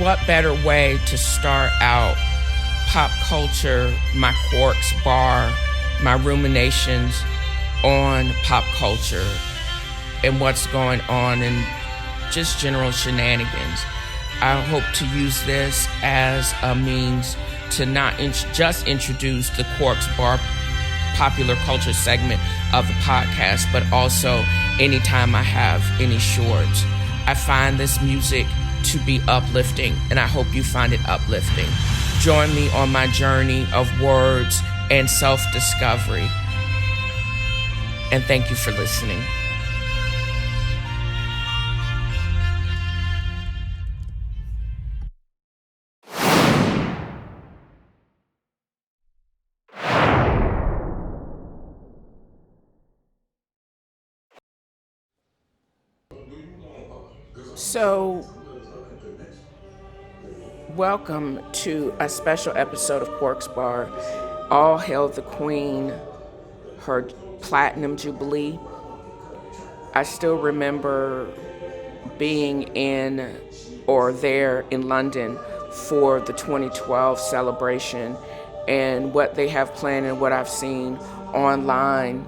what better way to start out pop culture, my Quark's bar, my ruminations on pop culture and what's going on and just general shenanigans. I hope to use this as a means to not just introduce the Quark's bar popular culture segment of the podcast, but also anytime I have any shorts. I find this music to be uplifting, and I hope you find it uplifting. Join me on my journey of words and self-discovery. And thank you for listening. So, welcome to a special episode of Quark's Bar. All hail the Queen, her platinum jubilee. I still remember being in or there in London for the 2012 celebration, and what they have planned and what I've seen online.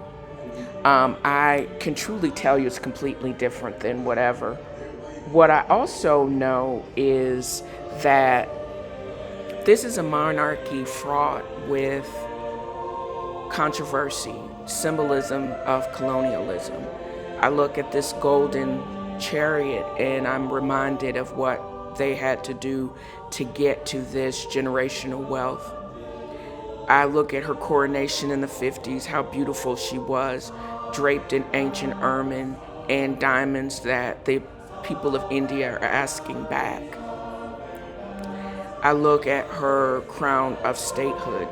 I can truly tell you it's completely different than whatever. What I also know is that this is a monarchy fraught with controversy, symbolism of colonialism. I look at this golden chariot and I'm reminded of what they had to do to get to this generational wealth. I look at her coronation in the 50s, how beautiful she was, draped in ancient ermine and diamonds that the people of India are asking back. I look at her crown of statehood,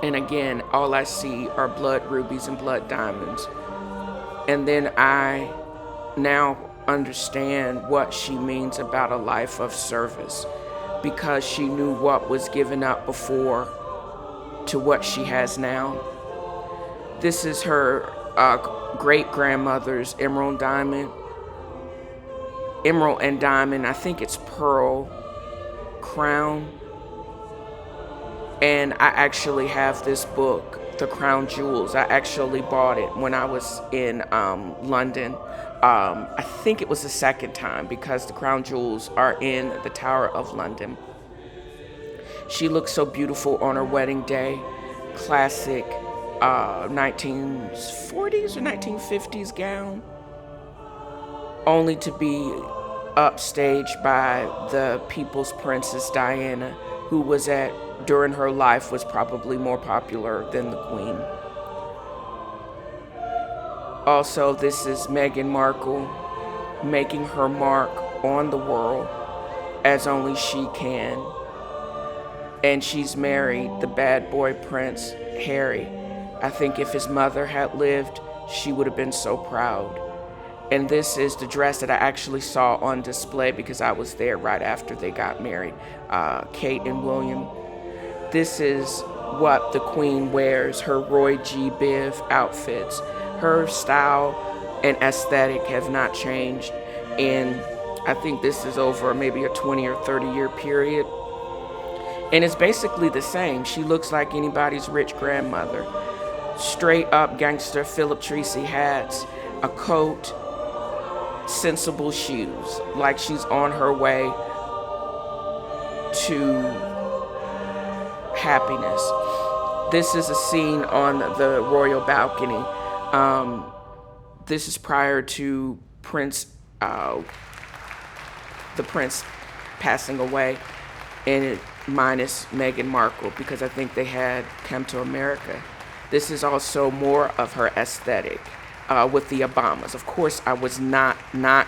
and again, all I see are blood rubies and blood diamonds. And then I now understand what she means about a life of service, because she knew what was given up before to what she has now. This is her great-grandmother's emerald and diamond, I think it's pearl crown. And I actually have this book, The Crown Jewels. I actually bought it when I was in London. I think it was the second time, because the Crown Jewels are in the Tower of London. She looked so beautiful on her wedding day. Classic 1940s or 1950s gown, only to be upstaged by the People's Princess Diana, who was during her life was probably more popular than the Queen. Also, this is Meghan Markle making her mark on the world as only she can. And she's married the bad boy Prince Harry. I think if his mother had lived, she would have been so proud. And this is the dress that I actually saw on display because I was there right after they got married, Kate and William. This is what the Queen wears, her Roy G. Biv outfits. Her style and aesthetic have not changed. And I think this is over maybe a 20 or 30 year period. And it's basically the same. She looks like anybody's rich grandmother. Straight up gangster Philip Treacy hats, a coat, sensible shoes, like she's on her way to happiness. This is a scene on the royal balcony. This is prior to the prince passing away, and minus Meghan Markle, because I think they had come to America. This is also more of her aesthetic with the Obamas. Of course, I was not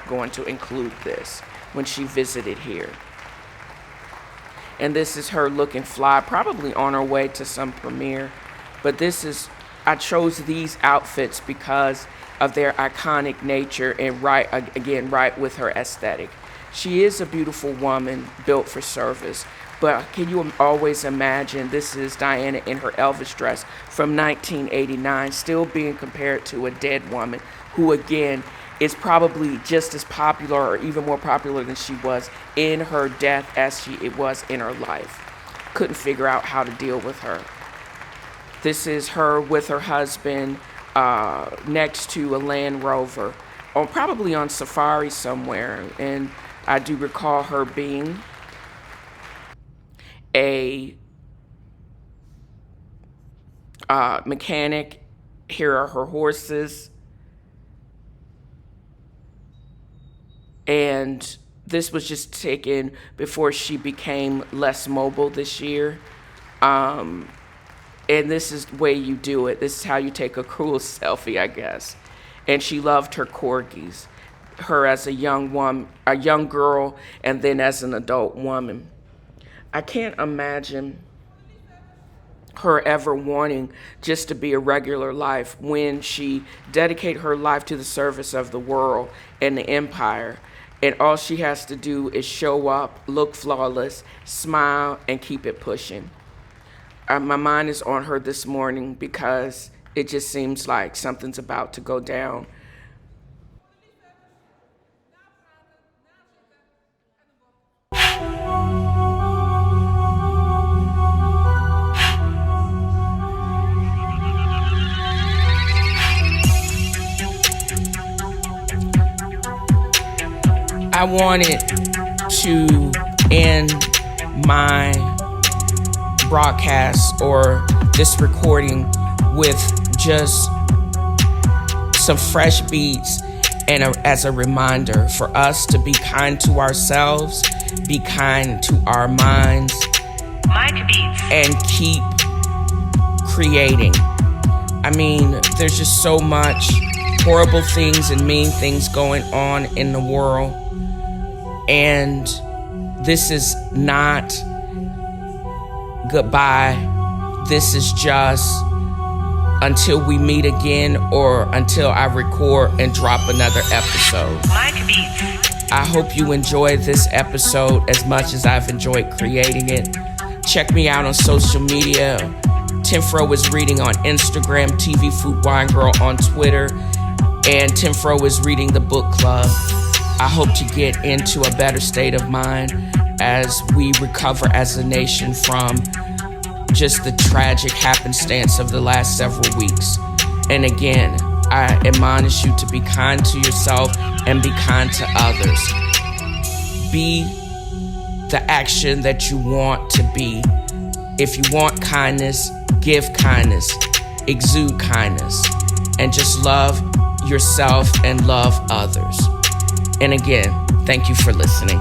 going to include this when she visited here. And this is her looking fly, probably on her way to some premiere. But I chose these outfits because of their iconic nature and right with her aesthetic. She is a beautiful woman built for service. But can you always imagine, this is Diana in her Elvis dress from 1989, still being compared to a dead woman who, again, is probably just as popular or even more popular than she was in her death as it was in her life. Couldn't figure out how to deal with her. This is her with her husband next to a Land Rover, or probably on safari somewhere. And I do recall her being a mechanic. Here are her horses. And this was just taken before she became less mobile this year. And this is the way you do it. This is how you take a cool selfie, I guess. And she loved her corgis, her as a young woman, a young girl, and then as an adult woman. I can't imagine her ever wanting just to be a regular life when she dedicated her life to the service of the world and the empire. And all she has to do is show up, look flawless, smile, and keep it pushing. My mind is on her this morning because it just seems like something's about to go down. I wanted to end my broadcast or this recording with just some fresh beats and as a reminder for us to be kind to ourselves, be kind to our minds, and keep creating. I mean, there's just so much horrible things and mean things going on in the world. And this is not goodbye. This is just until we meet again or until I record and drop another episode. I hope you enjoyed this episode as much as I've enjoyed creating it. Check me out on social media. Tenfro is Reading on Instagram, TV Food Wine Girl on Twitter, and Tenfro is Reading the Book Club. I hope to get into a better state of mind as we recover as a nation from just the tragic happenstance of the last several weeks. And again, I admonish you to be kind to yourself and be kind to others. Be the action that you want to be. If you want kindness, give kindness, exude kindness, and just love yourself and love others. And again, thank you for listening.